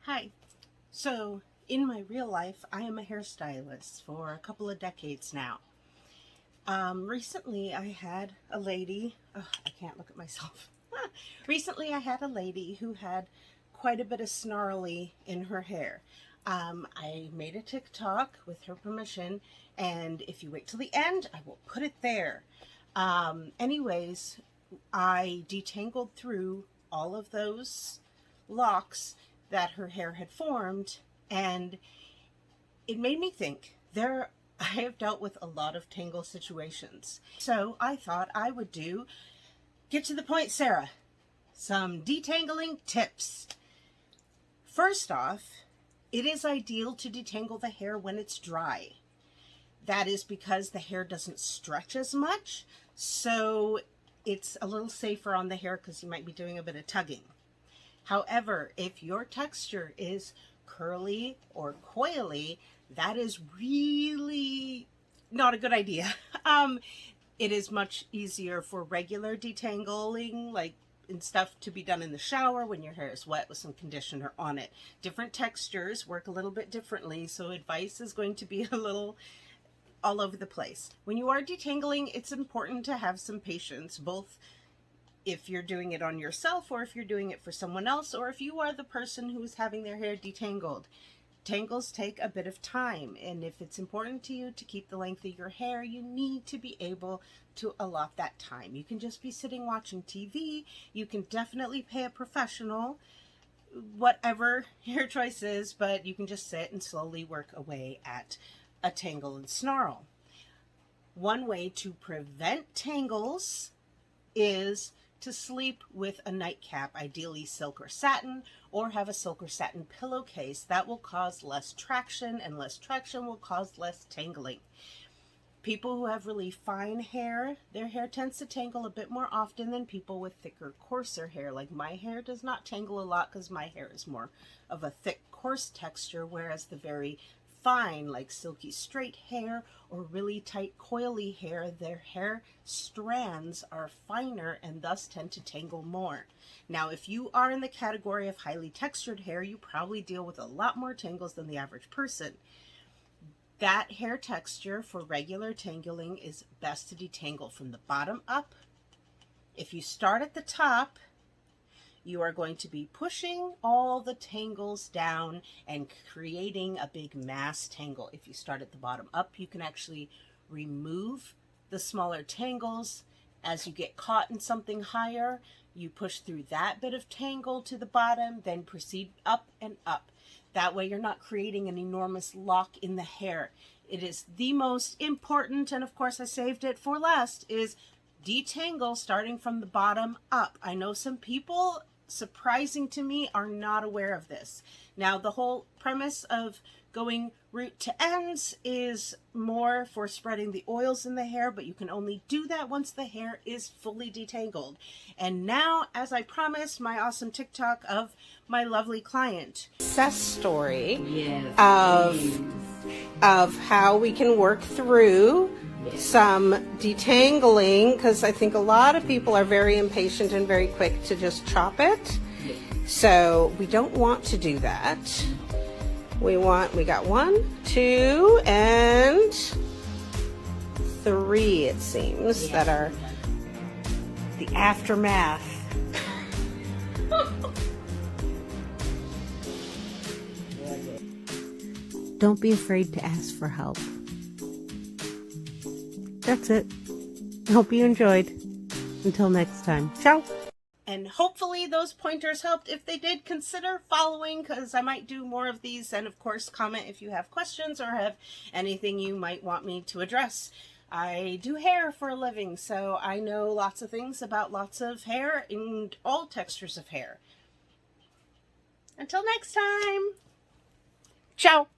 Hi. So, in my real life, I am a hairstylist for a couple of decades now. Recently, I had a lady, I can't look at myself. Recently, I had a lady who had quite a bit of snarly in her hair. I made a TikTok with her permission, and if you wait till the end, I will put it there. Anyways, I detangled through all of those locks that her hair had formed, and it made me think I have dealt with a lot of tangle situations. So I thought I would get to the point, Sarah, some detangling tips. First off, it is ideal to detangle the hair when it's dry. That is because the hair doesn't stretch as much, so it's a little safer on the hair because you might be doing a bit of tugging. However, if your texture is curly or coily, that is really not a good idea. It is much easier for regular detangling, like and stuff, to be done in the shower when your hair is wet with some conditioner on it. Different textures work a little bit differently, so advice is going to be a little all over the place. When you are detangling, it's important to have some patience, both if you're doing it on yourself or if you're doing it for someone else, or if you are the person who is having their hair detangled. Tangles take a bit of time, and if it's important to you to keep the length of your hair, you need to be able to allot that time. You can just be sitting watching TV. You can definitely pay a professional, whatever your choice is, but you can just sit and slowly work away at a tangle and snarl. One way to prevent tangles is to sleep with a nightcap, ideally silk or satin, or have a silk or satin pillowcase. That will cause less traction, and less traction will cause less tangling. People who have really fine hair, their hair tends to tangle a bit more often than people with thicker, coarser hair. Like my hair does not tangle a lot because my hair is more of a thick, coarse texture, whereas the very fine, like silky straight hair or really tight coily hair, their hair strands are finer and thus tend to tangle more. Now, if you are in the category of highly textured hair, you probably deal with a lot more tangles than the average person. That hair texture for regular tangling is best to detangle from the bottom up. If you start at the top, you are going to be pushing all the tangles down and creating a big mass tangle. If you start at the bottom up, you can actually remove the smaller tangles. As you get caught in something higher, you push through that bit of tangle to the bottom, then proceed up and up. That way you're not creating an enormous lock in the hair. It is the most important, and of course I saved it for last, is detangle starting from the bottom up. I know some people, surprising to me, are not aware of this. Now, the whole premise of going root to ends is more for spreading the oils in the hair, but you can only do that once the hair is fully detangled. And now, as I promised, my awesome TikTok of my lovely client success story. Yes, of how we can work through some detangling, because I think a lot of people are very impatient and very quick to just chop it. So we don't want to do that. We got 1, 2, and 3, it seems, that are the aftermath. Don't be afraid to ask for help. That's it. I hope you enjoyed. Until next time. Ciao. And hopefully those pointers helped. If they did, consider following, because I might do more of these. And of course, comment if you have questions or have anything you might want me to address. I do hair for a living, so I know lots of things about lots of hair and all textures of hair. Until next time. Ciao.